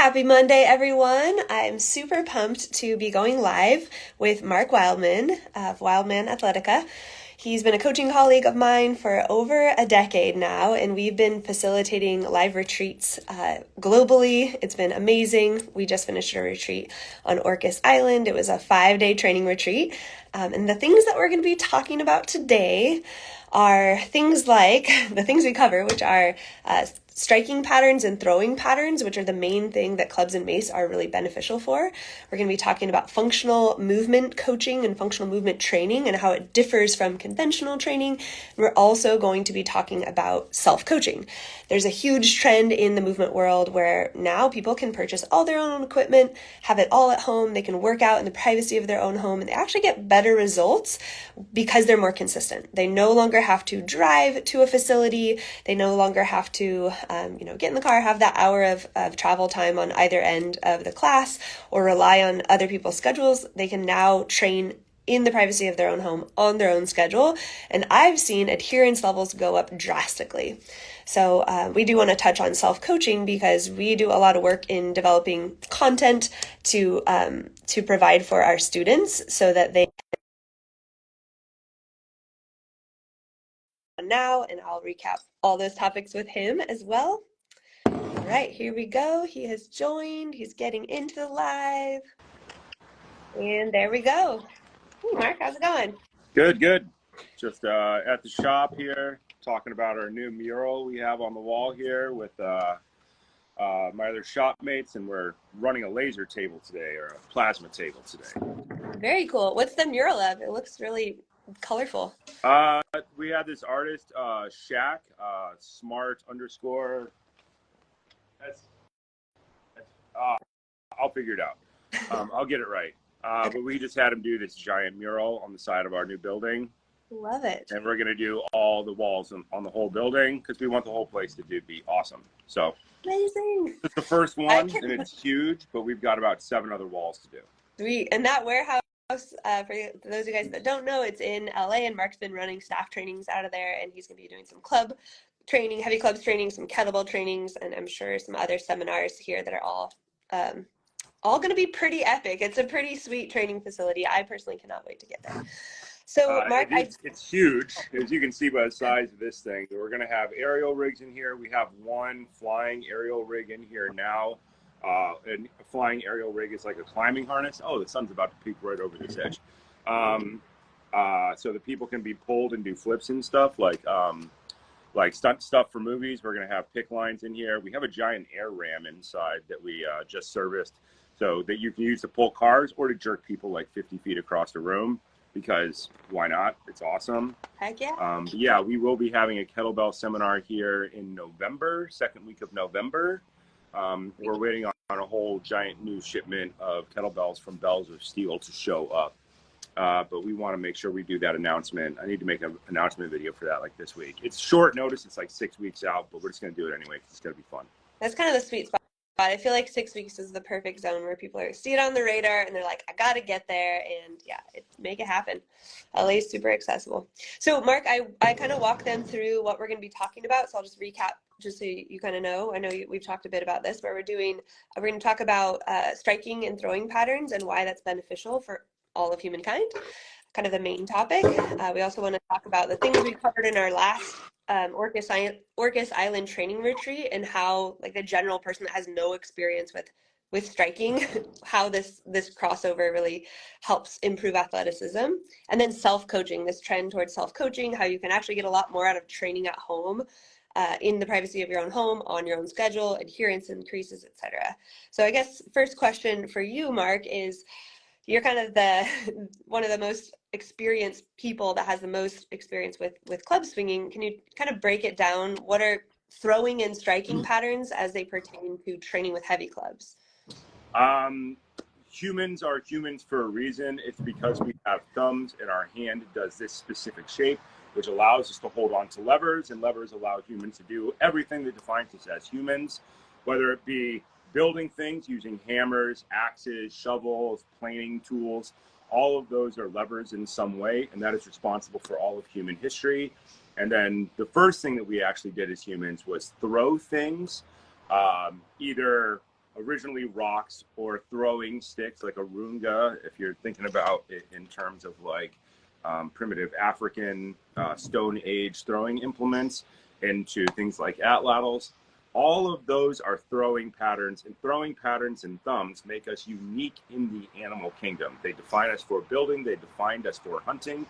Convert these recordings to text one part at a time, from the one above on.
Happy Monday, everyone. I'm super pumped to be going live with Mark Wildman of Wildman Athletica. He's been a coaching colleague of mine for over a decade now, and we've been facilitating live retreats globally. It's been amazing. We just finished a retreat on Orcas Island. It was a 5-day training retreat. And the things that we're going to be talking about today are things like the things we cover, which are striking patterns and throwing patterns, which are the main thing that clubs and mace are really beneficial for. We're going to be talking about functional movement coaching and functional movement training and how it differs from conventional training. And we're also going to be talking about self-coaching. There's a huge trend in the movement world where now people can purchase all their own equipment, have it all at home. They can work out in the privacy of their own home, and they actually get better results because they're more consistent. They no longer have to drive to a facility. They no longer have to get in the car, have that hour of travel time on either end of the class, or rely on other people's schedules. They can now train in the privacy of their own home on their own schedule. And I've seen adherence levels go up drastically. So we do want to touch on self-coaching because we do a lot of work in developing content to provide for our students so that they now, and I'll recap all those topics with him as well. All right, here we go. He has joined. He's getting into the live. And there we go. Hey, Mark, how's it going? Good. Just at the shop here, talking about our new mural we have on the wall here with my other shop mates, and we're running a laser table today, or a plasma table today. Very cool. What's the mural of? It looks really colorful. We had this artist, Shaq, smart underscore. I'll figure it out. I'll get it right. Okay. But we just had him do this giant mural on the side of our new building. Love it. And we're going to do all the walls on the whole building because we want the whole place to be awesome. So Amazing. it's the first one, and it's huge, but we've got about 7 other walls to do. Sweet. And that warehouse, for those of you guys that don't know, it's in LA, and Mark's been running staff trainings out of there, and he's going to be doing some club training, heavy clubs training, some kettlebell trainings, and I'm sure some other seminars here that are all going to be pretty epic. It's a pretty sweet training facility. I personally cannot wait to get there. So, Mark, it's huge, as you can see by the size of this thing. We're going to have aerial rigs in here. We have one flying aerial rig in here now. And a flying aerial rig is like a climbing harness. Oh, the sun's about to peek right over this edge. So that people can be pulled and do flips and stuff, like stunt stuff for movies. We're going to have pick lines in here. We have a giant air ram inside that we just serviced, so that you can use to pull cars or to jerk people like 50 feet across the room, because why not? It's awesome. Heck yeah. Yeah, we will be having a kettlebell seminar here in November, second week of November. We're waiting on a whole giant new shipment of kettlebells from Bells of Steel to show up. But we want to make sure we do that announcement. I need to make an announcement video for that like this week. It's short notice. It's like 6 weeks out, but we're just going to do it anyway because it's going to be fun. That's kind of the sweet spot. I feel like 6 weeks is the perfect zone where people see it on the radar and they're like, I got to get there, and make it happen. LA is super accessible. So Mark, I kind of walk them through what we're going to be talking about. So I'll just recap just so you kind of know. I know we've talked a bit about this, but we're going to talk about striking and throwing patterns and why that's beneficial for all of humankind, kind of the main topic. We also want to talk about the things we covered in our last Orcas Island training retreat, and how, like, the general person that has no experience with striking, how this crossover really helps improve athleticism. And then self-coaching, this trend towards self-coaching, how you can actually get a lot more out of training at home, in the privacy of your own home, on your own schedule, adherence increases, etc. So I guess first question for you, Mark, is you're kind of one of the most experienced people that has the most experience with club swinging. Can you kind of break it down? What are throwing and striking patterns as they pertain to training with heavy clubs? Humans are humans for a reason. It's because we have thumbs and our hand does this specific shape, which allows us to hold on to levers, and levers allow humans to do everything that defines us as humans, whether it be building things using hammers, axes, shovels, planing tools. All of those are levers in some way, and that is responsible for all of human history. And then the first thing that we actually did as humans was throw things, either originally rocks or throwing sticks like a runga, if you're thinking about it in terms of like primitive African Stone Age throwing implements, into things like atlatls. All of those are throwing patterns, and throwing patterns and thumbs make us unique in the animal kingdom. They define us for building, they defined us for hunting.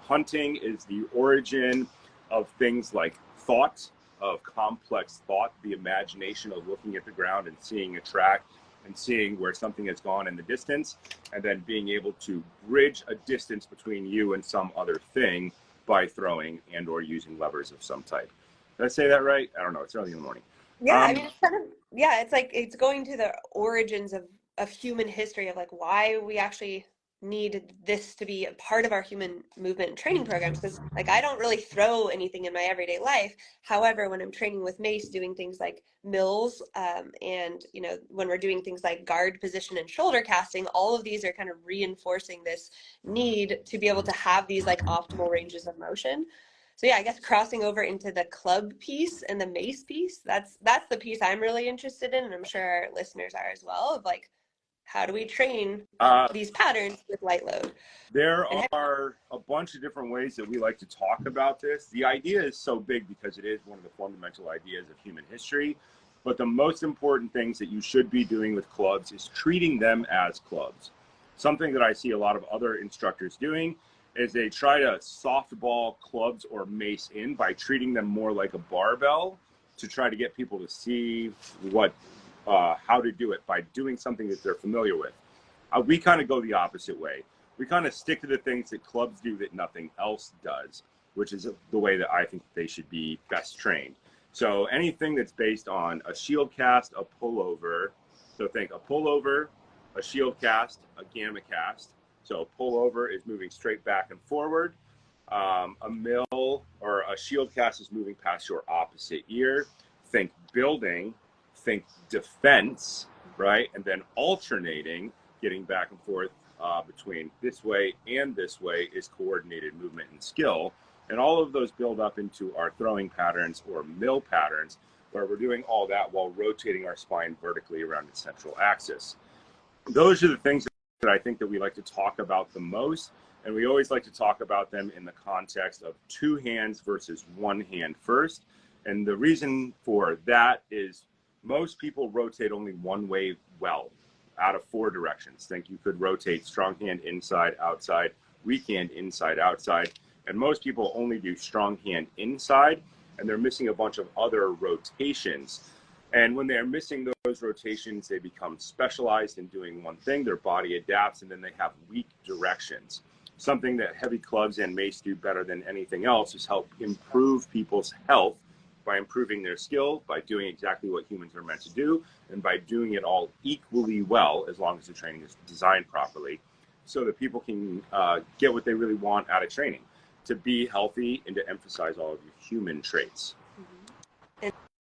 Hunting is the origin of things like thought, of complex thought, the imagination of looking at the ground and seeing a track and seeing where something has gone in the distance, and then being able to bridge a distance between you and some other thing by throwing and or using levers of some type. Did I say that right? I don't know. It's early in the morning. Yeah, I mean, it's kind of, yeah, it's like it's going to the origins of human history, of like why we actually need this to be a part of our human movement and training programs. Because like I don't really throw anything in my everyday life. However, when I'm training with Mace, doing things like mills, and you know, when we're doing things like guard position and shoulder casting, all of these are kind of reinforcing this need to be able to have these like optimal ranges of motion. So yeah, I guess crossing over into the club piece and the Mace piece, that's the piece I'm really interested in, and I'm sure our listeners are as well, of like, how do we train these patterns with light load? There are a bunch of different ways that we like to talk about this. The idea is so big because it is one of the fundamental ideas of human history. But the most important things that you should be doing with clubs is treating them as clubs. Something that I see a lot of other instructors doing is they try to softball clubs or mace in by treating them more like a barbell to try to get people to see how to do it by doing something that they're familiar with. We kind of go the opposite way. We kind of stick to the things that clubs do that nothing else does, which is the way that I think they should be best trained. So anything that's based on a shield cast, a pullover. So think a pullover, a shield cast, a gamma cast. So pullover is moving straight back and forward. A mill or a shield cast is moving past your opposite ear. Think building, think defense, right? And then alternating, getting back and forth between this way and this way is coordinated movement and skill. And all of those build up into our throwing patterns or mill patterns, where we're doing all that while rotating our spine vertically around its central axis. Those are the things that I think that we like to talk about the most. And we always like to talk about them in the context of two hands versus one hand first. And the reason for that is most people rotate only one way well out of four directions. Think you could rotate strong hand inside, outside, weak hand inside, outside. And most people only do strong hand inside, and they're missing a bunch of other rotations. And when they're missing those rotations, they become specialized in doing one thing. Their body adapts, and then they have weak directions. Something that heavy clubs and mace do better than anything else is help improve people's health by improving their skill, by doing exactly what humans are meant to do, and by doing it all equally well, as long as the training is designed properly, so that people can get what they really want out of training, to be healthy and to emphasize all of your human traits.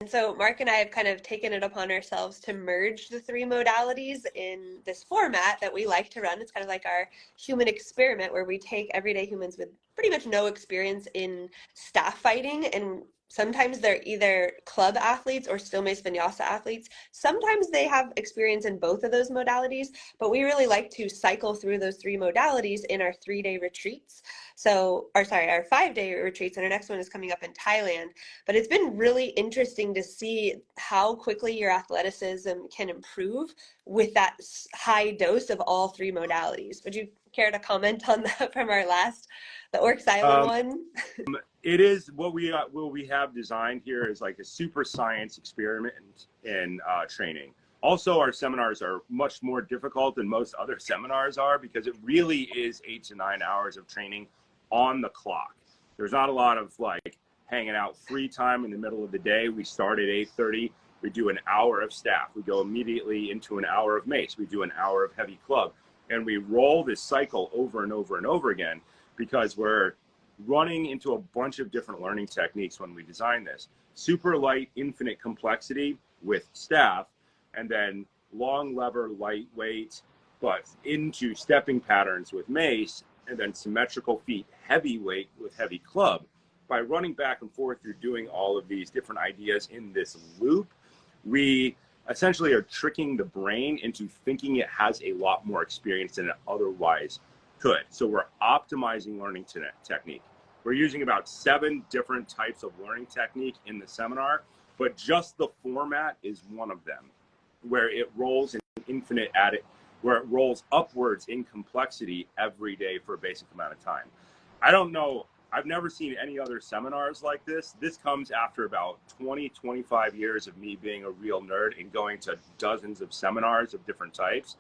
And so Mark and I have kind of taken it upon ourselves to merge the three modalities in this format that we like to run. It's kind of like our human experiment, where we take everyday humans with pretty much no experience in staff fighting, and sometimes they're either club athletes or still mace vinyasa athletes. Sometimes they have experience in both of those modalities, but we really like to cycle through those three modalities in our 3-day retreats. Our 5-day retreats, and our next one is coming up in Thailand. But it's been really interesting to see how quickly your athleticism can improve with that high dose of all three modalities. Would you care to comment on that from our last, the Orcs Island one? It is what we have designed here is like a super science experiment in training. Also, our seminars are much more difficult than most other seminars are, because it really is 8 to 9 hours of training on the clock. There's not a lot of like hanging out free time in the middle of the day. We start at 8:30. We do an hour of staff. We go immediately into an hour of mace. We do an hour of heavy club, and we roll this cycle over and over and over again, because we're running into a bunch of different learning techniques when we design this. Super light, infinite complexity with staff, and then long lever, lightweight, but into stepping patterns with mace, and then symmetrical feet, heavyweight with heavy club. By running back and forth, you're doing all of these different ideas in this loop. We essentially are tricking the brain into thinking it has a lot more experience than it otherwise could. So we're optimizing learning technique. We're using about 7 different types of learning technique in the seminar, but just the format is one of them, where it rolls in infinite where it rolls upwards in complexity every day for a basic amount of time. I don't know, I've never seen any other seminars like this. This comes after about 20, 25 years of me being a real nerd and going to dozens of seminars of different types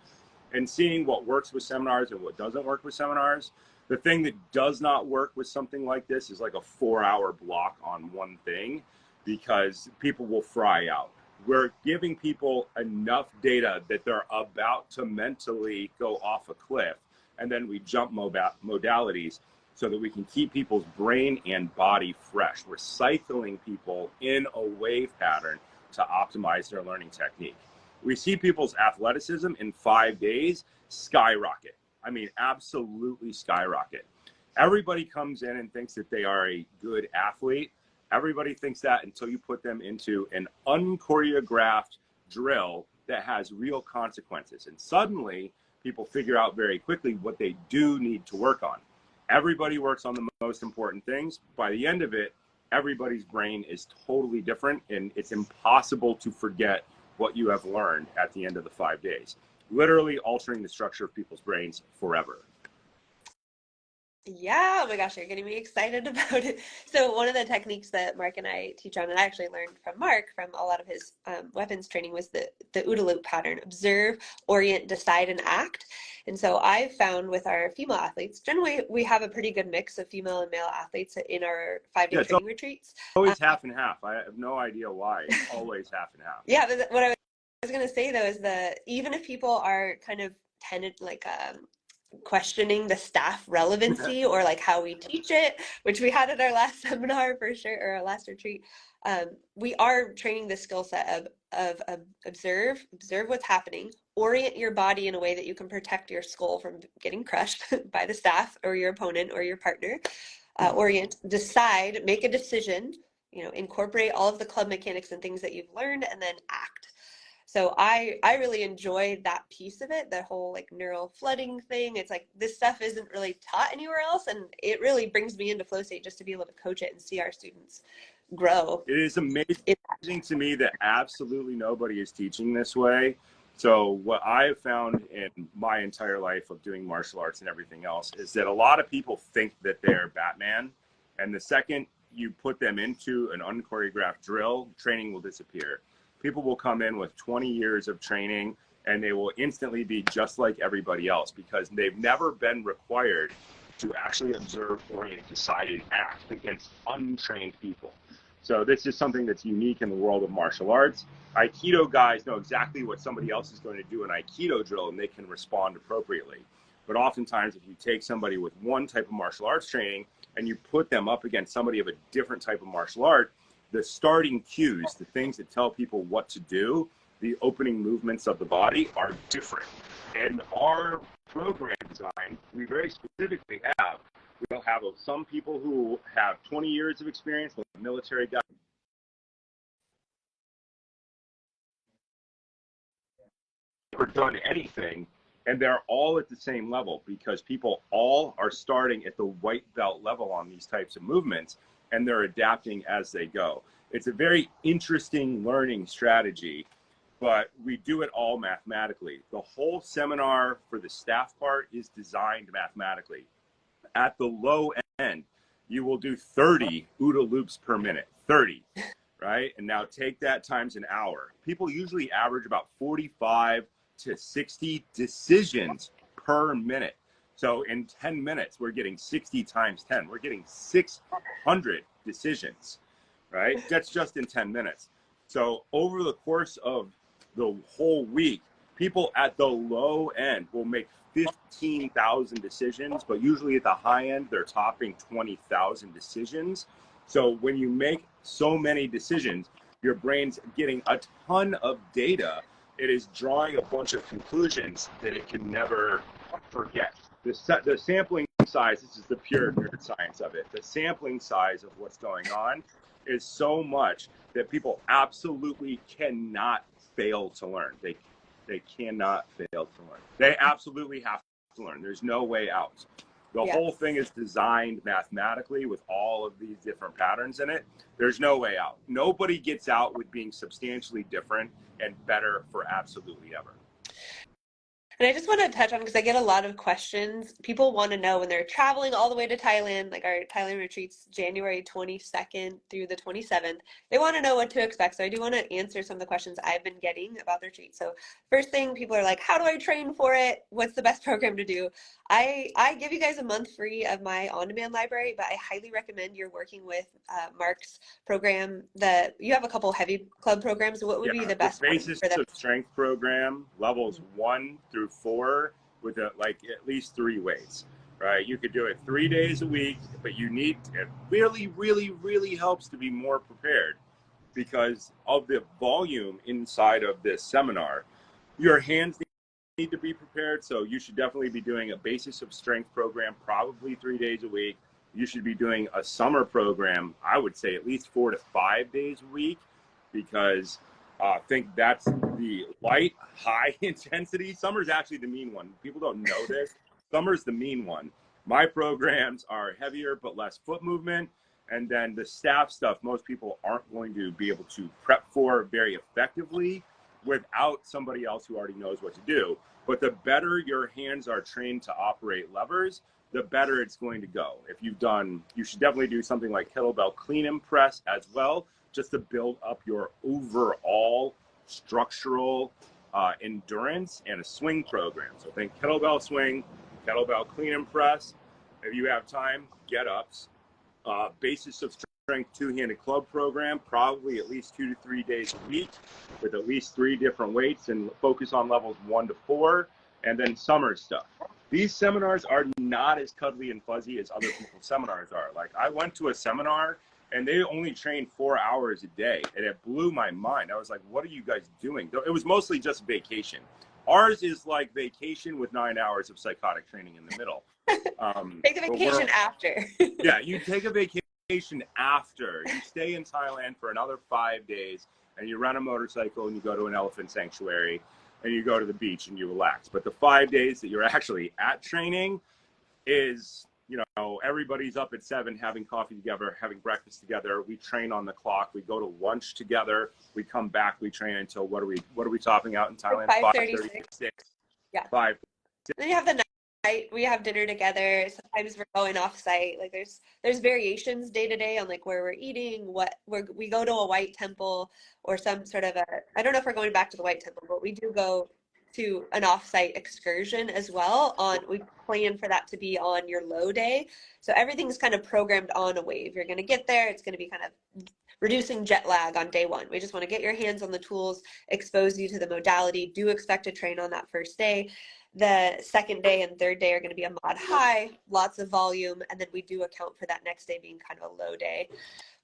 and seeing what works with seminars and what doesn't work with seminars. The thing that does not work with something like this is like a 4-hour block on one thing, because people will fry out. We're giving people enough data that they're about to mentally go off a cliff, and then we jump modalities so that we can keep people's brain and body fresh. We're cycling people in a wave pattern to optimize their learning technique. We see people's athleticism in 5 days skyrocket. I mean, absolutely skyrocket. Everybody comes in and thinks that they are a good athlete. Everybody thinks that until you put them into an unchoreographed drill that has real consequences. And suddenly, people figure out very quickly what they do need to work on. Everybody works on the most important things. By the end of it, everybody's brain is totally different, and it's impossible to forget what you have learned at the end of the 5 days. Literally altering the structure of people's brains forever. Yeah, oh my gosh, you're getting me excited about it. So one of the techniques that Mark and I teach on, and I actually learned from Mark from a lot of his weapons training, was the OODA loop pattern: observe, orient, decide, and act. And so I've found with our female athletes, generally we have a pretty good mix of female and male athletes in our 5-day training retreats. Always half and half. I have no idea why. It's always half and half. Yeah, but what I was going to say though is that even if people are kind of questioning the staff relevancy or like how we teach it, which we had at our last seminar for sure, or our last retreat, we are training the skill set of observe what's happening, orient your body in a way that you can protect your skull from getting crushed by the staff or your opponent or your partner, orient, decide, make a decision, incorporate all of the club mechanics and things that you've learned, and then act. So I really enjoyed that piece of it, the whole like neural flooding thing. It's like this stuff isn't really taught anywhere else, and it really brings me into flow state just to be able to coach it and see our students grow. It is amazing to me that absolutely nobody is teaching this way. So what I have found in my entire life of doing martial arts and everything else is that a lot of people think that they're Batman, and the second you put them into an unchoreographed drill, training will disappear. People will come in with 20 years of training and they will instantly be just like everybody else because they've never been required to actually observe, orient, decide, and act against untrained people. So this is something that's unique in the world of martial arts. Aikido guys know exactly what somebody else is going to do in Aikido drill and they can respond appropriately. But oftentimes if you take somebody with one type of martial arts training and you put them up against somebody of a different type of martial art, the starting cues, the things that tell people what to do, the opening movements of the body are different. In our program design, we very specifically we'll have some people who have 20 years of experience with military guys. Never done anything, and they're all at the same level because people all are starting at the white belt level on these types of movements, and they're adapting as they go. It's a very interesting learning strategy, but we do it all mathematically. The whole seminar for the staff part is designed mathematically. At the low end, you will do 30 OODA loops per minute, 30, right? And now take that times an hour. People usually average about 45 to 60 decisions per minute. So in 10 minutes, we're getting 60 times 10. We're getting 600 decisions, right? That's just in 10 minutes. So over the course of the whole week, people at the low end will make 15,000 decisions, but usually at the high end, they're topping 20,000 decisions. So when you make so many decisions, your brain's getting a ton of data. It is drawing a bunch of conclusions that it can never forget. The sampling size, this is the pure nerd science of it. The sampling size of what's going on is so much that people absolutely cannot fail to learn. They cannot fail to learn. They absolutely have to learn. There's no way out. The whole thing is designed mathematically with all of these different patterns in it. There's no way out. Nobody gets out with being substantially different and better for absolutely ever. And I just want to touch on, because I get a lot of questions. People want to know when they're traveling all the way to Thailand, like our Thailand retreats, January 22nd through the 27th. They want to know what to expect. So I do want to answer some of the questions I've been getting about the retreat. So first thing, people are like, how do I train for it? What's the best program to do? I give you guys a month free of my on-demand library, but I highly recommend you're working with Mark's program. You have a couple heavy club programs. What would be the best one Basis for them? of Strength program, levels 1 through 4, with like at least 3 weights, right? You could do it 3 days a week, but it really helps to be more prepared because of the volume inside of this seminar. Your hands need to be prepared, so you should definitely be doing a basis of strength program, probably 3 days a week. You should be doing a summer program, I would say at least 4 to 5 days a week, because I think that's the light, high intensity. Summer's actually the mean one. People don't know this. Summer's the mean one. My programs are heavier but less foot movement. And then the staff stuff, most people aren't going to be able to prep for very effectively without somebody else who already knows what to do. But the better your hands are trained to operate levers, the better it's going to go. You should definitely do something like kettlebell clean and press as well, just to build up your overall structural endurance, and a swing program. So think kettlebell swing, kettlebell clean and press. If you have time, get-ups, basis of strength two-handed club program, probably at least 2 to 3 days a week with at least 3 different weights, and focus on levels 1 to 4, and then summer stuff. These seminars are not as cuddly and fuzzy as other people's seminars are. Like, I went to a seminar and they only trained 4 hours a day, and it blew my mind. I was like, what are you guys doing? It was mostly just vacation. Ours is like vacation with 9 hours of psychotic training in the middle. Take the vacation after. Yeah, you take a vacation after. You stay in Thailand for another 5 days, and you rent a motorcycle, and you go to an elephant sanctuary, and you go to the beach, and you relax. But the 5 days that you're actually at training is, everybody's up at 7 having coffee together, having breakfast together. We train on the clock. We go to lunch together. We come back. We train until what are we topping out in Thailand? 5:36. Yeah. 5. Then you have the night. We have dinner together. Sometimes we're going off site. Like there's variations day to day on like where we're eating, we go to a white temple or some sort of I don't know if we're going back to the white temple, but we do go to an off-site excursion as well. We plan for that to be on your low day. So everything's kind of programmed on a wave. You're going to get there. It's going to be kind of reducing jet lag on day 1. We just want to get your hands on the tools, expose you to the modality. Do expect to train on that first day. The second day and third day are going to be a mod high, lots of volume, and then we do account for that next day being kind of a low day.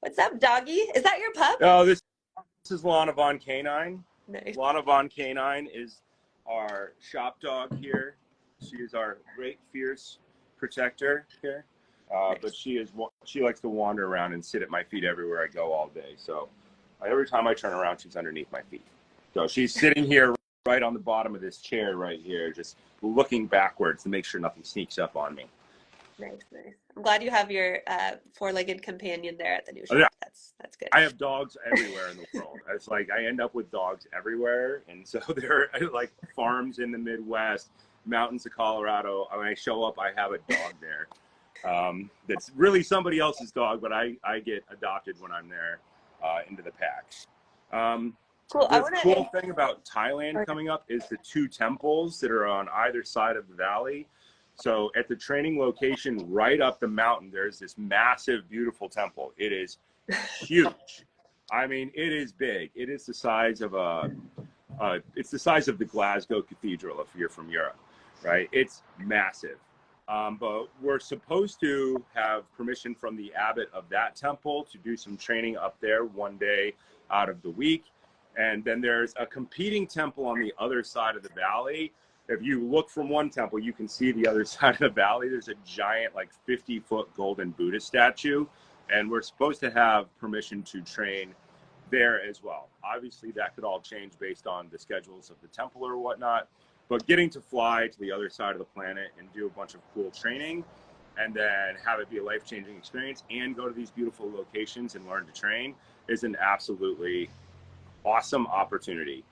What's up, doggy? Is that your pup? Oh, this is Lana Von Canine. Nice. Lana Von Canine is our shop dog here. She is our great fierce protector here. Nice. But she likes to wander around and sit at my feet everywhere I go all day. So every time I turn around, she's underneath my feet. So she's sitting here right on the bottom of this chair right here, just looking backwards to make sure nothing sneaks up on me. Nice. I'm glad you have your 4-legged companion there at the new shop. Yeah. That's good. I have dogs everywhere in the world. It's like I end up with dogs everywhere, and so there are like farms in the Midwest, mountains of Colorado. When I show up, I have a dog there. That's really somebody else's dog, but I get adopted when I'm there into the pack. Cool. The cool thing about Thailand coming up is the 2 temples that are on either side of the valley. So at the training location right up the mountain, there's this massive, beautiful temple. It is huge. I mean, it is big. It is the size of it's the size of the Glasgow Cathedral if you're from Europe, right? It's massive. But we're supposed to have permission from the abbot of that temple to do some training up there 1 day out of the week. And then there's a competing temple on the other side of the valley. If you look from one temple, you can see the other side of the valley. There's a giant, like 50-foot golden Buddha statue. And we're supposed to have permission to train there as well. Obviously, that could all change based on the schedules of the temple or whatnot, but getting to fly to the other side of the planet and do a bunch of cool training and then have it be a life-changing experience and go to these beautiful locations and learn to train is an absolutely awesome opportunity.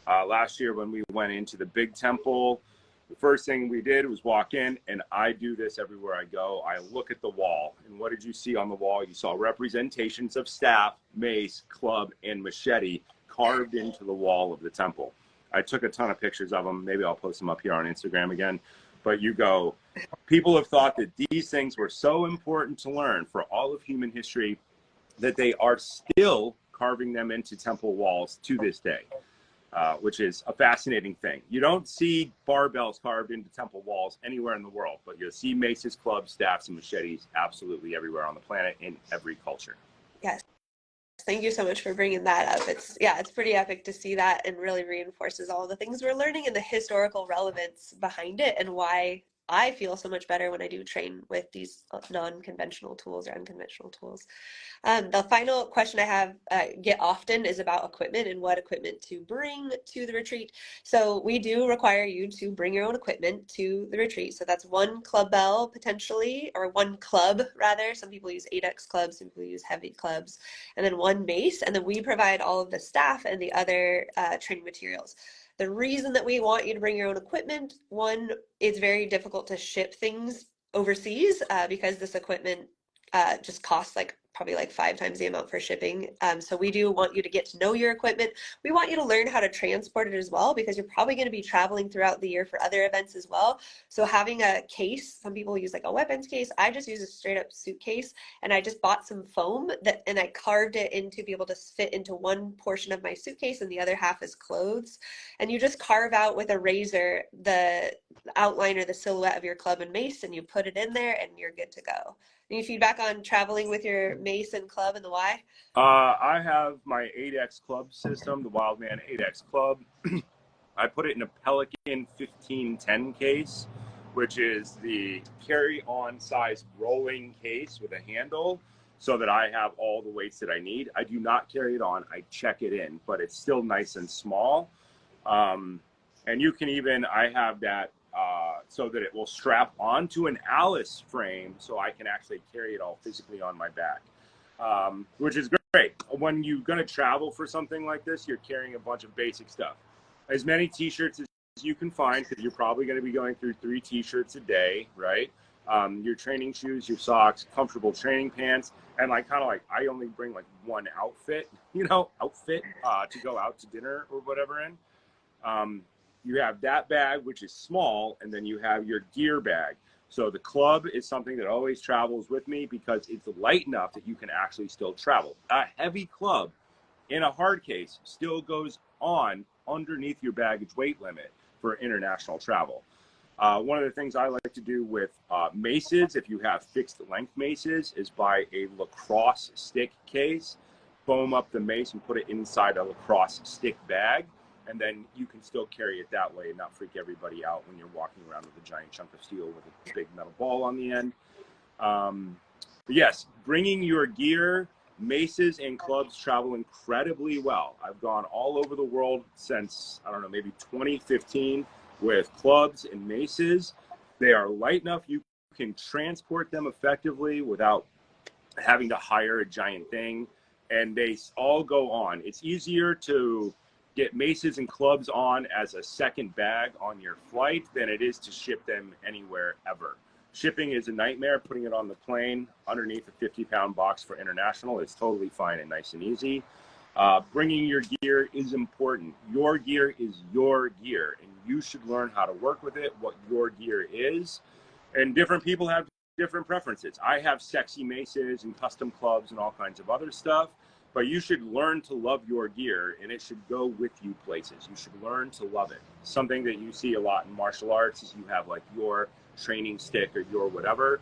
Last year when we went into the big temple, the first thing we did was walk in, and I do this everywhere I go. I look at the wall, and what did you see on the wall? You saw representations of staff, mace, club, and machete carved into the wall of the temple. I took a ton of pictures of them. Maybe I'll post them up here on Instagram again. But you go, people have thought that these things were so important to learn for all of human history that they are still carving them into temple walls to this day, which is a fascinating thing. You don't see barbells carved into temple walls anywhere in the world, but you'll see maces, clubs, staffs, and machetes absolutely everywhere on the planet in every culture. Yes. Thank you so much for bringing that up. It's pretty epic to see that, and really reinforces all the things we're learning and the historical relevance behind it, and why I feel so much better when I do train with these non-conventional tools or unconventional tools. The final question I have get often is about equipment and what equipment to bring to the retreat. So we do require you to bring your own equipment to the retreat. So that's one club bell potentially, or one club rather. Some people use Adex clubs, some people use heavy clubs, and then one mace. And then we provide all of the staff and the other training materials. The reason that we want you to bring your own equipment, one, it's very difficult to ship things overseas because this equipment just costs probably 5 times the amount for shipping. So we do want you to get to know your equipment. We want you to learn how to transport it as well, because you're probably going to be traveling throughout the year for other events as well. So having a case, some people use a weapons case. I just use a straight up suitcase, and I just bought some foam and I carved it in to be able to fit into one portion of my suitcase, and the other half is clothes. And you just carve out with a razor the outline or the silhouette of your club and mace, and you put it in there, and you're good to go. Any feedback on traveling with your mace and club and the why? I have my Adex club system, the Wildman Adex club. I put it in a Pelican 1510 case, which is the carry-on size rolling case with a handle, so that I have all the weights that I need. I do not carry it on, I check it in, but it's still nice and small. And you can even, I have that so that it will strap onto an Alice frame, so I can actually carry it all physically on my back, which is great. When you're going to travel for something like this, you're carrying a bunch of basic stuff. As many t-shirts as you can find, because you're probably going to be going through 3 t-shirts a day, right? Your training shoes, your socks, comfortable training pants, and I only bring one outfit, to go out to dinner or whatever in. You have that bag, which is small, and then you have your gear bag. So the club is something that always travels with me because it's light enough that you can actually still travel. A heavy club in a hard case still goes on underneath your baggage weight limit for international travel. One of the things I like to do with maces, if you have fixed length maces, is buy a lacrosse stick case, foam up the mace and put it inside a lacrosse stick bag. And then you can still carry it that way and not freak everybody out when you're walking around with a giant chunk of steel with a big metal ball on the end. But yes, bringing your gear, maces and clubs travel incredibly well. I've gone all over the world since, maybe 2015 with clubs and maces. They are light enough you can transport them effectively without having to hire a giant thing. And they all go on. It's easier to get maces and clubs on as a second bag on your flight than it is to ship them anywhere ever. Shipping is a nightmare. Putting it on the plane underneath a 50-pound box for international is totally fine and nice and easy. Bringing your gear is important. Your gear is your gear, and you should learn how to work with it, what your gear is. And different people have different preferences. I have sexy maces and custom clubs and all kinds of other stuff. But you should learn to love your gear, and it should go with you places. You should learn to love it. Something that you see a lot in martial arts is you have your training stick or your whatever.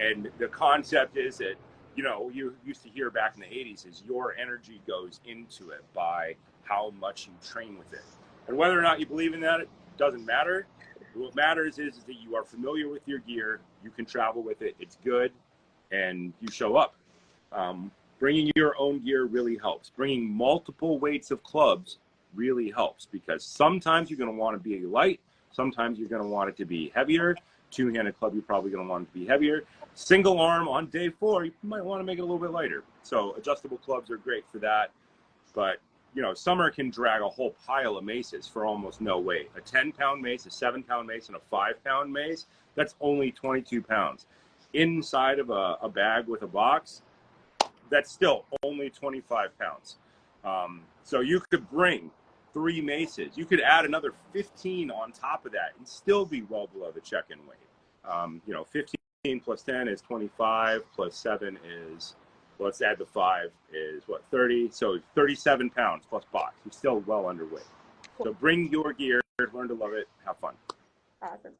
And the concept is that, you used to hear back in the 80s is your energy goes into it by how much you train with it. And whether or not you believe in that, it doesn't matter. What matters is that you are familiar with your gear, you can travel with it, it's good, and you show up. Bringing your own gear really helps. Bringing multiple weights of clubs really helps, because sometimes you're going to want to be light, sometimes you're going to want it to be heavier. Two-handed club, you're probably going to want it to be heavier. Single arm on day 4, you might want to make it a little bit lighter. So adjustable clubs are great for that. But, you know, Summer can drag a whole pile of maces for almost no weight. A 10-pound mace, a 7-pound mace, and a 5-pound mace, that's only 22 pounds. Inside of a bag with a box, that's still only 25 pounds. So you could bring 3 maces. You could add another 15 on top of that and still be well below the check-in weight. You know, 15 plus 10 is 25, plus 7 is, well, let's add the 5 is what, 30? So 37 pounds plus box. You're still well underweight. So bring your gear, learn to love it, have fun. Awesome.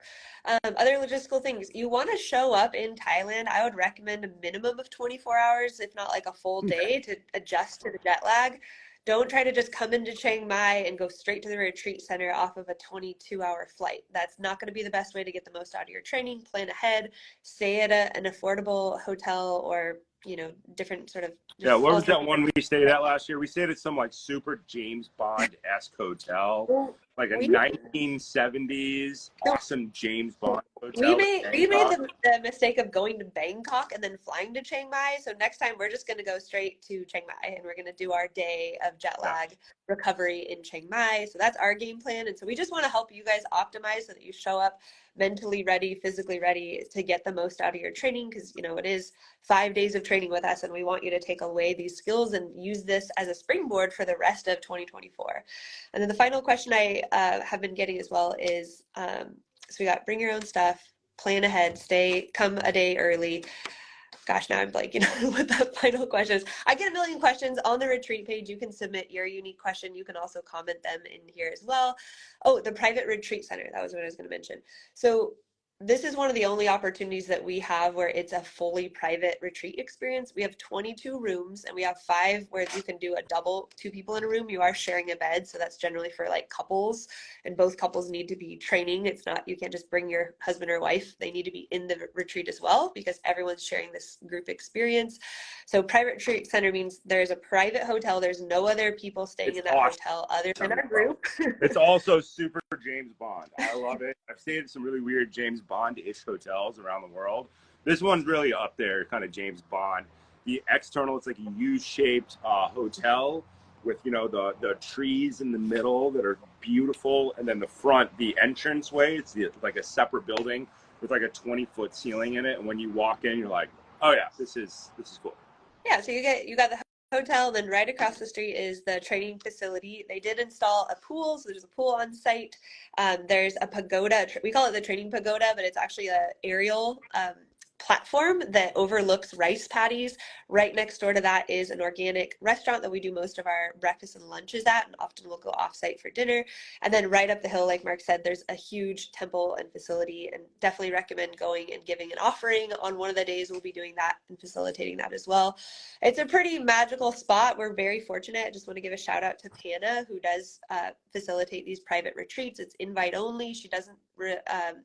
Other logistical things. You want to show up in Thailand. I would recommend a minimum of 24 hours, if not like a full day, to adjust to the jet lag. Don't try to just come into Chiang Mai and go straight to the retreat center off of a 22-hour flight. That's not going to be the best way to get the most out of your training. Plan ahead, stay at an affordable hotel, or, you know, different sort of. Yeah, what was that one we stayed at last year? We stayed at some like super James Bond-esque hotel, like a 1970s awesome James Bond hotel. We made the mistake of going to Bangkok and then flying to Chiang Mai. So next time we're just going to go straight to Chiang Mai, and we're going to do our day of jet lag recovery in Chiang Mai. So that's our game plan. And so we just want to help you guys optimize so that you show up mentally ready, physically ready to get the most out of your training, because, you know, it is 5 days of training with us, and we want you to take away these skills and use this as a springboard for the rest of 2024. And then the final question I have been getting as well is, so we got bring your own stuff, plan ahead, come a day early. Gosh, now I'm blanking on what the final question is. I get a million questions on the retreat page. You can submit your unique question. You can also comment them in here as well. Oh, the private retreat center. That was what I was going to mention. So this is one of the only opportunities that we have where it's a fully private retreat experience. We have 22 rooms, and we have 5 where you can do a double, 2 people in a room. You are sharing a bed, so that's generally for like couples, and both couples need to be training. It's not, you can't just bring your husband or wife. They need to be in the retreat as well, because everyone's sharing this group experience. So private retreat center means there's a private hotel. There's no other people staying in that hotel other than our group. It's also super James Bond. I love it. I've stayed at some really weird James Bond-ish hotels around the world. This one's really up there, kind of James Bond. The external, it's like a U-shaped hotel with, you know, the trees in the middle that are beautiful, and then the front, the entranceway, it's like a separate building with like a 20-foot ceiling in it. And when you walk in, you're like, oh yeah, this is cool. Yeah, so you got the hotel, then right across the street is the training facility. They did install a pool, so there's a pool on site. There's a pagoda. We call it the training pagoda, but it's actually an aerial platform that overlooks rice paddies. Right next door to that is an organic restaurant that we do most of our breakfast and lunches at, and often we'll go off-site for dinner. And then right up the hill, like Mark said, there's a huge temple and facility, and definitely recommend going and giving an offering on one of the days. We'll be doing that and facilitating that as well. It's a pretty magical spot. We're very fortunate. I just want to give a shout out to Panna, who does facilitate these private retreats. It's invite only. She doesn't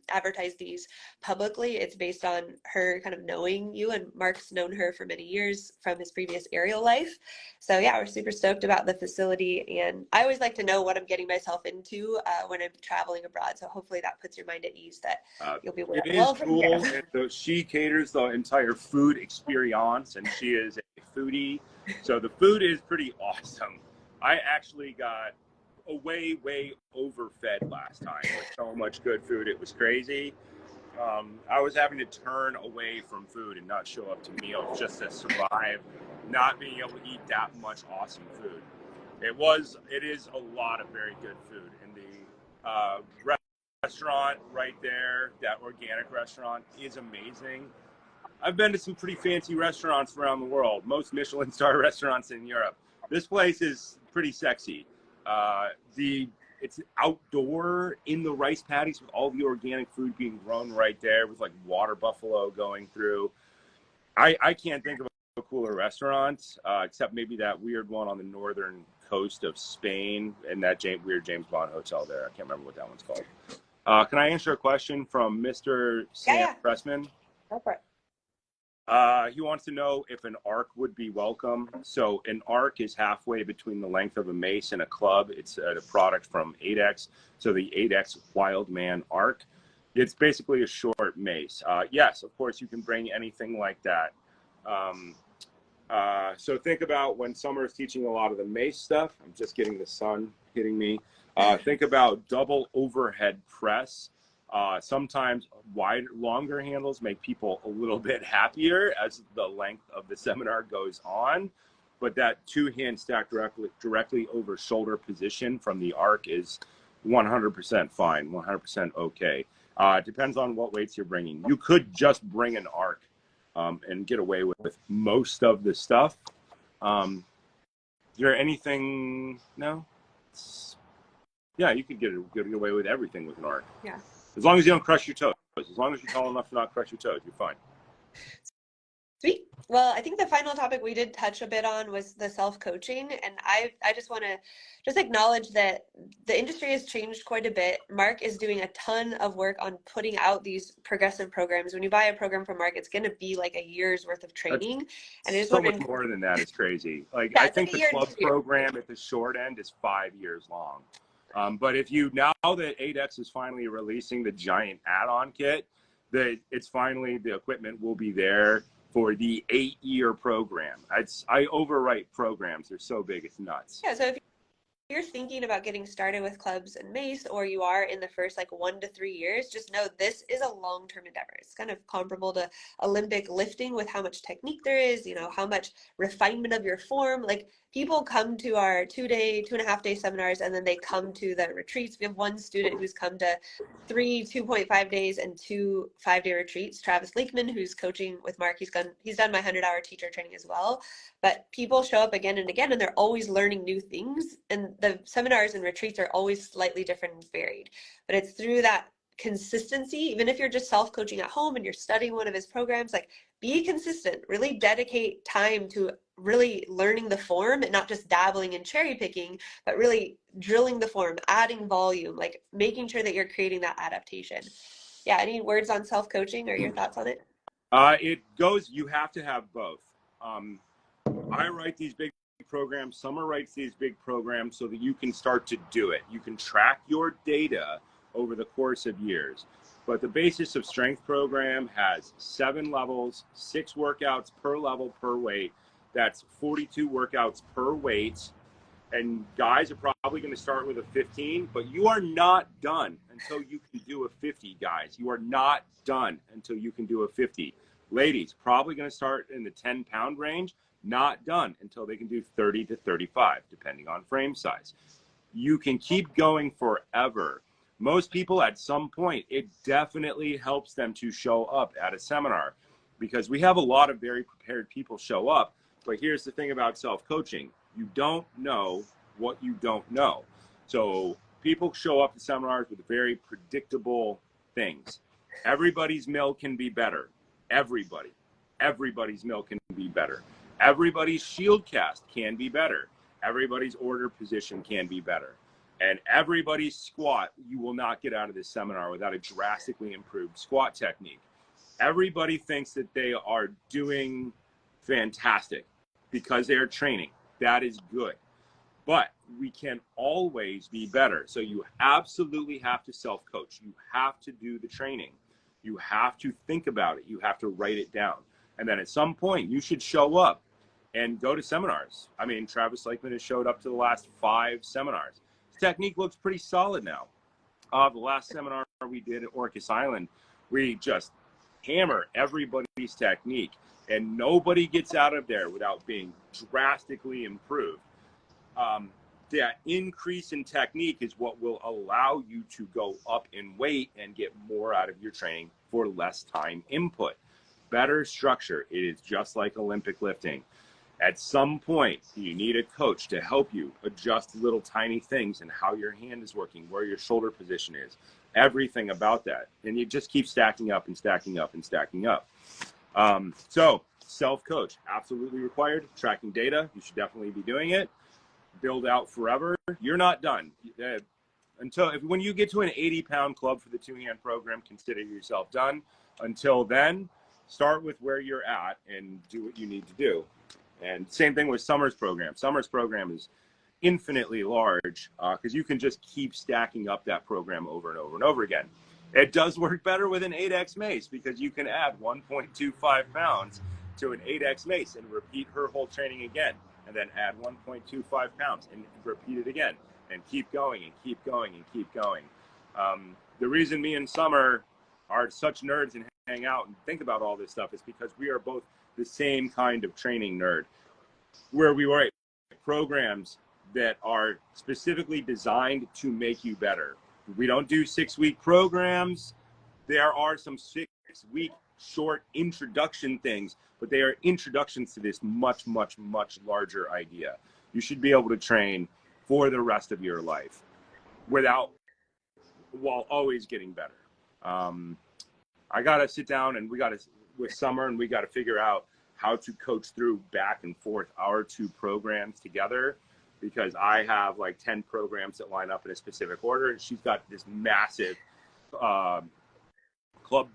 advertise these publicly. It's based on her kind of knowing you, and Mark's known her for many years from his previous aerial life. So yeah, we're super stoked about the facility, and I always like to know what I'm getting myself into when I'm traveling abroad. So hopefully that puts your mind at ease that you'll be well. It is cool. And she caters the entire food experience, and she is a foodie, so the food is pretty awesome. I actually got way overfed last time with so much good food. It was crazy. I was having to turn away from food and not show up to meals just to survive not being able to eat that much awesome food. It is a lot of very good food. And the restaurant right there, that organic restaurant, is amazing. I've been to some pretty fancy restaurants around the world, most Michelin star restaurants in Europe. This place is pretty sexy. It's outdoor in the rice paddies with all the organic food being grown right there, with like water buffalo going through. I can't think of a cooler restaurant, except maybe that weird one on the northern coast of Spain, and that weird James Bond hotel there. I can't remember what that one's called. Can I answer a question from Mr. Sam Pressman? Go for it. He wants to know if an arc would be welcome. So an arc is halfway between the length of a mace and a club. It's a product from Adex. So the Adex Wildman arc. It's basically a short mace. Yes, of course, you can bring anything like that. So think about when Summer is teaching a lot of the mace stuff. I'm just getting the sun hitting me. Think about double overhead press. Sometimes longer handles make people a little bit happier as the length of the seminar goes on. But that two-hand stack directly over shoulder position from the arc is 100% fine, 100% okay. Depends on what weights you're bringing. You could just bring an arc and get away with most of the stuff. Is there anything? No? Yeah, you could get away with everything with an arc. Yeah. As long as you don't crush your toes. As long as you're tall enough to not crush your toes, you're fine. Sweet. Well, I think the final topic we did touch a bit on was the self-coaching. And I just want to just acknowledge that the industry has changed quite a bit. Mark is doing a ton of work on putting out these progressive programs. When you buy a program from Mark, it's going to be like a year's worth of training. And I just so much more than that. It's crazy. Like, yeah, I think the club program at the short end is 5 years long. But if you, now that Adex is finally releasing the giant add-on kit, that it's finally, the equipment will be there for the 8-year program. I overwrite programs. They're so big, it's nuts. Yeah, so if you're thinking about getting started with clubs and mace, or you are in the first like 1 to 3 years, just know this is a long-term endeavor. It's kind of comparable to Olympic lifting with how much technique there is, you know, how much refinement of your form. Like, people come to our 2.5 day seminars, and then they come to the retreats. We have one student who's come to 3 2.5 days and 2 5-day retreats. Travis Lakeman, who's coaching with Mark, he's done my 100-hour teacher training as well. But people show up again and again, and they're always learning new things. And the seminars and retreats are always slightly different and varied. But it's through that consistency, even if you're just self-coaching at home and you're studying one of his programs, like, be consistent, really dedicate time to really learning the form and not just dabbling and cherry picking, but really drilling the form, adding volume, like making sure that you're creating that adaptation. Yeah, any words on self-coaching or your thoughts on it? It goes, you have to have both. I write these big programs, Summer writes these big programs so that you can start to do it. You can track your data over the course of years. But the Basis of Strength program has 7 levels, 6 workouts per level per weight. That's 42 workouts per weight. And guys are probably going to start with a 15, but you are not done until you can do a 50, guys. You are not done until you can do a 50. Ladies, probably going to start in the 10-pound range, not done until they can do 30 to 35, depending on frame size. You can keep going forever. Most people at some point, it definitely helps them to show up at a seminar, because we have a lot of very prepared people show up. But here's the thing about self-coaching. You don't know what you don't know. So people show up to seminars with very predictable things. Everybody's mill can be better. Everybody's mill can be better. Everybody's shield cast can be better. Everybody's order position can be better. And everybody's squat, you will not get out of this seminar without a drastically improved squat technique. Everybody thinks that they are doing fantastic because they are training. That is good. But we can always be better. So you absolutely have to self-coach. You have to do the training. You have to think about it. You have to write it down. And then at some point, you should show up and go to seminars. I mean, Travis Lakeman has showed up to the last 5 seminars. His technique looks pretty solid now. The last seminar we did at Orcas Island, we just hammer everybody's technique, and nobody gets out of there without being drastically improved. That increase in technique is what will allow you to go up in weight and get more out of your training for less time input. Better structure. It is just like Olympic lifting. At some point, you need a coach to help you adjust little tiny things and how your hand is working, where your shoulder position is, everything about that. And you just keep stacking up and stacking up and stacking up. So self-coach, absolutely required. Tracking data, you should definitely be doing it. Build out forever. You're not done. When you get to an 80-pound club for the 2-hand program, consider yourself done. Until then, start with where you're at and do what you need to do. And same thing with Summer's program. Summer's program is infinitely large because you can just keep stacking up that program over and over and over again. It does work better with an Adex Mace because you can add 1.25 pounds to an Adex Mace and repeat her whole training again, and then add 1.25 pounds and repeat it again, and keep going and keep going and keep going. The reason me and Summer are such nerds and hang out and think about all this stuff is because we are both the same kind of training nerd, where we write programs that are specifically designed to make you better. We don't do 6-week programs. There are some 6-week short introduction things, but they are introductions to this much, much, much larger idea. You should be able to train for the rest of your life while always getting better. I got to sit down and with Summer, and we got to figure out how to coach through back and forth our 2 programs together, because I have like 10 programs that line up in a specific order, and she's got this massive club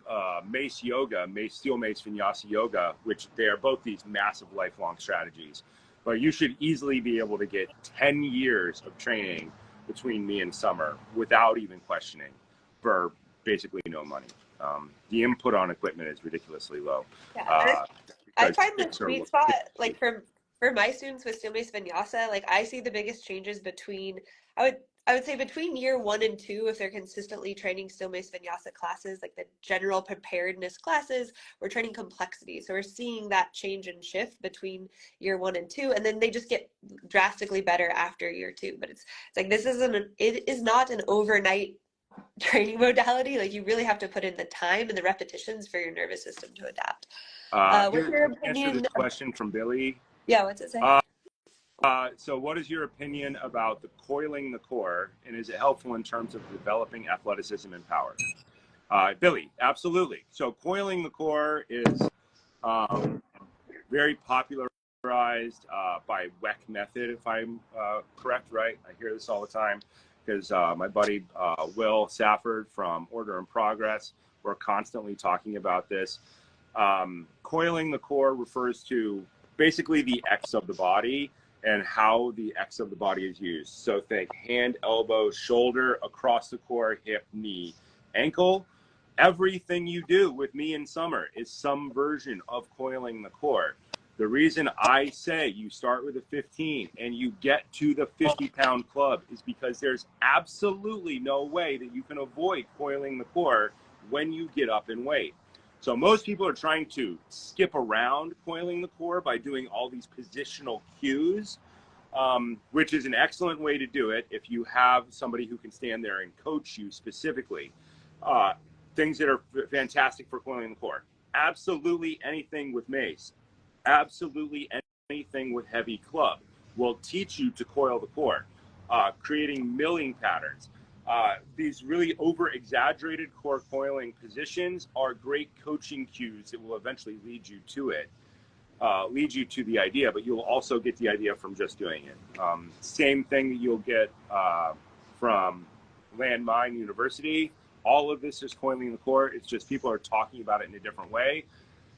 Mace yoga, steel Mace vinyasa yoga, which they are both these massive lifelong strategies. But you should easily be able to get 10 years of training between me and Summer without even questioning, for basically no money. The input on equipment is ridiculously low. Yeah. I find the sweet spot, like for my students with steel mace vinyasa, like I see the biggest changes between, I would say between year 1 and 2, if they're consistently training steel mace vinyasa classes, like the general preparedness classes, we're training complexity. So we're seeing that change and shift between year 1 and 2, and then they just get drastically better after year 2. But it's like, it is not an overnight training modality. Like you really have to put in the time and the repetitions for your nervous system to adapt. What's your opinion? Answer this question from Billy. Yeah, what's it say? So what is your opinion about the coiling the core, and is it helpful in terms of developing athleticism and power? Billy, absolutely. So coiling the core is very popularized by WEC method, if I'm correct, right? I hear this all the time because my buddy Will Safford from Order in Progress, we're constantly talking about this. Coiling the core refers to basically the X of the body and how the X of the body is used. So think hand, elbow, shoulder, across the core, hip, knee, ankle. Everything you do with me in Summer is some version of coiling the core. The reason I say you start with a 15 and you get to the 50-pound club is because there's absolutely no way that you can avoid coiling the core when you get up in weight. So most people are trying to skip around coiling the core by doing all these positional cues, which is an excellent way to do it if you have somebody who can stand there and coach you specifically. Things that are fantastic for coiling the core. Absolutely anything with Mace. Absolutely anything with heavy club will teach you to coil the core. Creating milling patterns. These really over-exaggerated core coiling positions are great coaching cues that will eventually lead you to it, lead you to the idea, but you'll also get the idea from just doing it. Same thing that you'll get from Landmine University. All of this is coiling the core. It's just people are talking about it in a different way.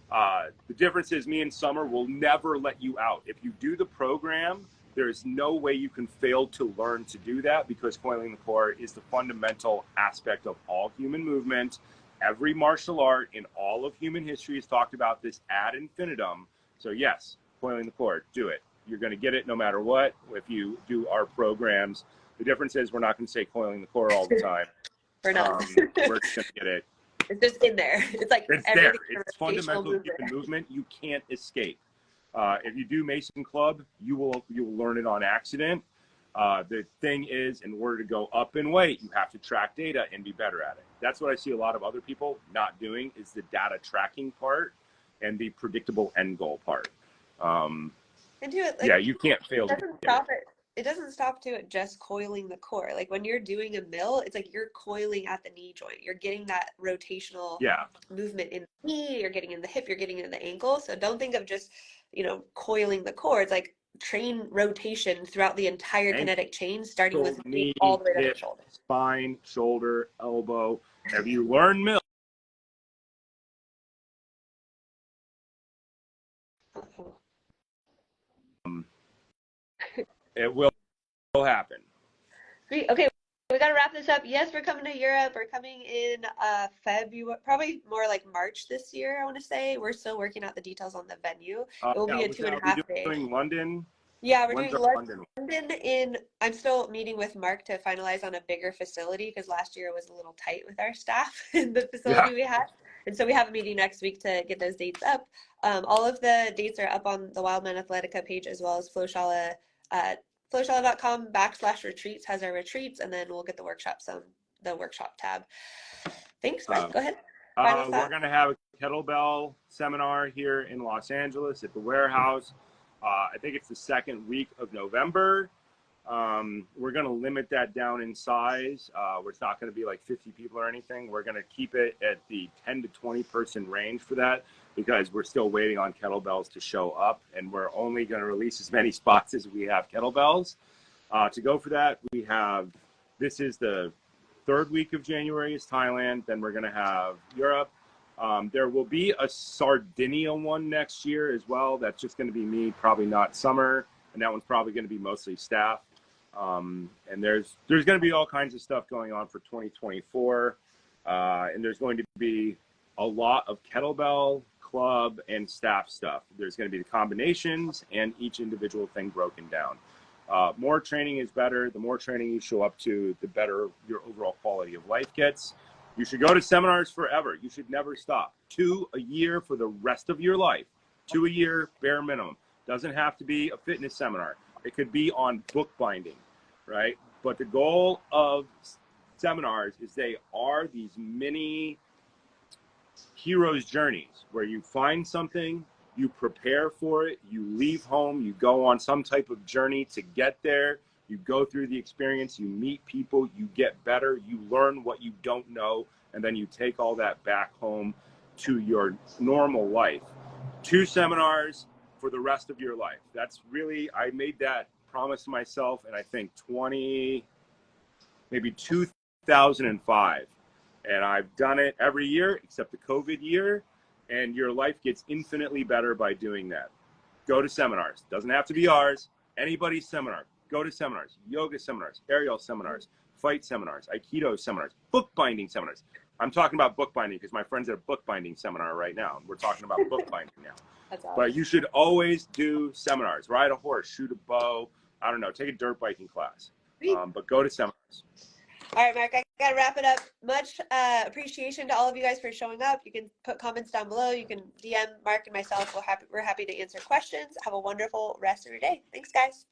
The difference is me and Summer will never let you out. If you do the program, there is no way you can fail to learn to do that, because coiling the core is the fundamental aspect of all human movement. Every martial art in all of human history has talked about this ad infinitum. So yes, coiling the core, do it. You're going to get it no matter what if you do our programs. The difference is we're not going to say coiling the core all the time. We're not. We're just going to get it. It's just in there. It's like it's there. It's fundamental human movement. You can't escape. If you do Mason Club, you will learn it on accident. The thing is, in order to go up in weight, you have to track data and be better at it. That's what I see a lot of other people not doing, is the data tracking part and the predictable end goal part. And do it, like, yeah, you can't fail. It doesn't stop to it just coiling the core. Like when you're doing a mill, it's like you're coiling at the knee joint. You're getting that rotational movement in the knee, you're getting in the hip, you're getting in the ankle. So don't think of just, coiling the core. It's like train rotation throughout the entire kinetic chain, starting with knee all the way to the shoulder. Spine, shoulder, elbow. Have you learned mill? It will happen. Great. Okay, we got to wrap this up. Yes, we're coming to Europe. We're coming in February, probably more like March this year, I want to say. We're still working out the details on the venue. It will Yeah, be a 2.5 we day. doing London? Yeah, we're When's doing our London? London in, I'm still meeting with Mark to finalize on a bigger facility because last year was a little tight with our staff in the Yeah. facility we had. And so we have a meeting next week to get those dates up. All of the dates are up on the Wildman Athletica page as well as Flowshala. Flowshala.com/retreats has our retreats, and then we'll get the workshop tab. Thanks, Mark. Um, Go ahead. Final we're thought. going to have a kettlebell seminar here in Los Angeles at the warehouse. I think it's the second week of November. We're going to limit that down in size. It's not going to be like 50 people or anything. We're going to keep it at the 10 to 20 person range for that because we're still waiting on kettlebells to show up, and we're only going to release as many spots as we have kettlebells. To go for that, this is the third week of January is Thailand. Then we're going to have Europe. There will be a Sardinia one next year as well. That's just going to be me, probably not summer. And that one's probably going to be mostly staff. And there's going to be all kinds of stuff going on for 2024. And there's going to be a lot of kettlebell, club, and staff stuff. There's going to be the combinations and each individual thing broken down. More training is better. The more training you show up to, the better your overall quality of life gets. You should go to seminars forever. You should never stop. 2 a year for the rest of your life. 2 a year, bare minimum. Doesn't have to be a fitness seminar. It could be on bookbinding, right? But the goal of seminars is they are these mini hero's journeys where you find something, you prepare for it, you leave home, you go on some type of journey to get there, you go through the experience, you meet people, you get better, you learn what you don't know, and then you take all that back home to your normal life. 2 seminars for the rest of your life. That's really, I made that promise to myself, and I think maybe 2005. And I've done it every year except the COVID year, and your life gets infinitely better by doing that. Go to seminars. Doesn't have to be ours. Anybody's seminar. Go to seminars. Yoga seminars, aerial seminars, fight seminars, Aikido seminars, bookbinding seminars. I'm talking about bookbinding because my friend's at a bookbinding seminar right now. We're talking about bookbinding now. That's awesome. But you should always do seminars. Ride a horse, shoot a bow. I don't know. Take a dirt biking class. But go to seminars. All right, Mark, I got to wrap it up. Much appreciation to all of you guys for showing up. You can put comments down below. You can DM Mark and myself. We're happy to answer questions. Have a wonderful rest of your day. Thanks, guys.